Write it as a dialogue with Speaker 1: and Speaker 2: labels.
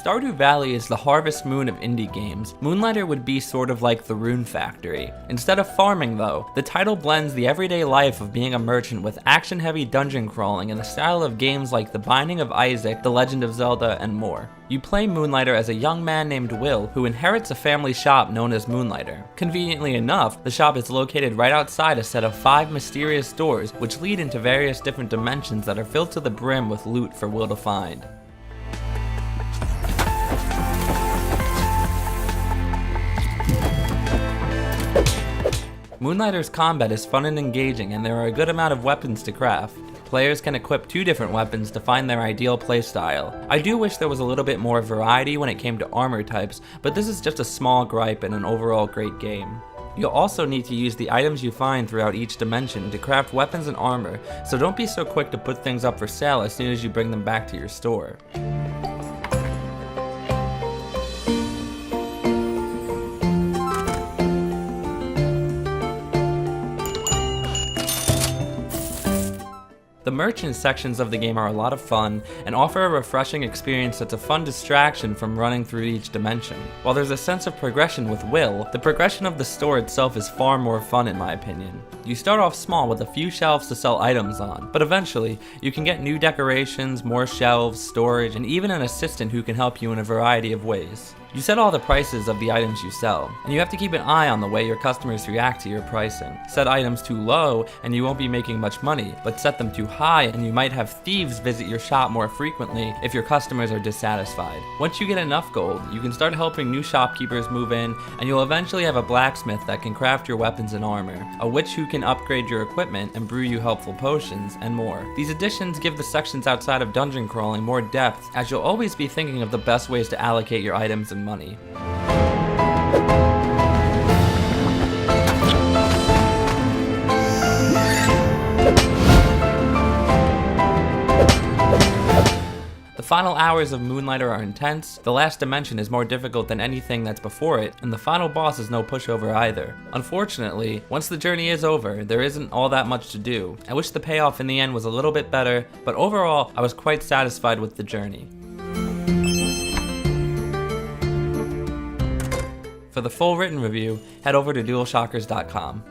Speaker 1: Stardew Valley is the harvest moon of indie games, Moonlighter would be sort of like the Rune Factory. Instead of farming though, the title blends the everyday life of being a merchant with action-heavy dungeon crawling in the style of games like The Binding of Isaac, The Legend of Zelda, and more. You play Moonlighter as a young man named Will who inherits a family shop known as Moonlighter. Conveniently enough, the shop is located right outside a set of 5 mysterious doors which lead into various different dimensions that are filled to the brim with loot for Will to find. Moonlighter's combat is fun and engaging, and there are a good amount of weapons to craft. Players can equip 2 different weapons to find their ideal playstyle. I do wish there was a little bit more variety when it came to armor types, but this is just a small gripe in an overall great game. You'll also need to use the items you find throughout each dimension to craft weapons and armor, so don't be so quick to put things up for sale as soon as you bring them back to your store. The merchant sections of the game are a lot of fun and offer a refreshing experience that's a fun distraction from running through each dimension. While there's a sense of progression with Will, the progression of the store itself is far more fun in my opinion. You start off small with a few shelves to sell items on, but eventually you can get new decorations, more shelves, storage, and even an assistant who can help you in a variety of ways. You set all the prices of the items you sell, and you have to keep an eye on the way your customers react to your pricing. Set items too low and you won't be making much money, but set them too high and you might have thieves visit your shop more frequently if your customers are dissatisfied. Once you get enough gold, you can start helping new shopkeepers move in, and you'll eventually have a blacksmith that can craft your weapons and armor, a witch who can upgrade your equipment and brew you helpful potions, and more. These additions give the sections outside of dungeon crawling more depth, as you'll always be thinking of the best ways to allocate your items and money. The final hours of Moonlighter are intense, the last dimension is more difficult than anything that's before it, and the final boss is no pushover either. Unfortunately, once the journey is over, there isn't all that much to do. I wish the payoff in the end was a little bit better, but overall, I was quite satisfied with the journey. For the full written review, head over to DualShockers.com.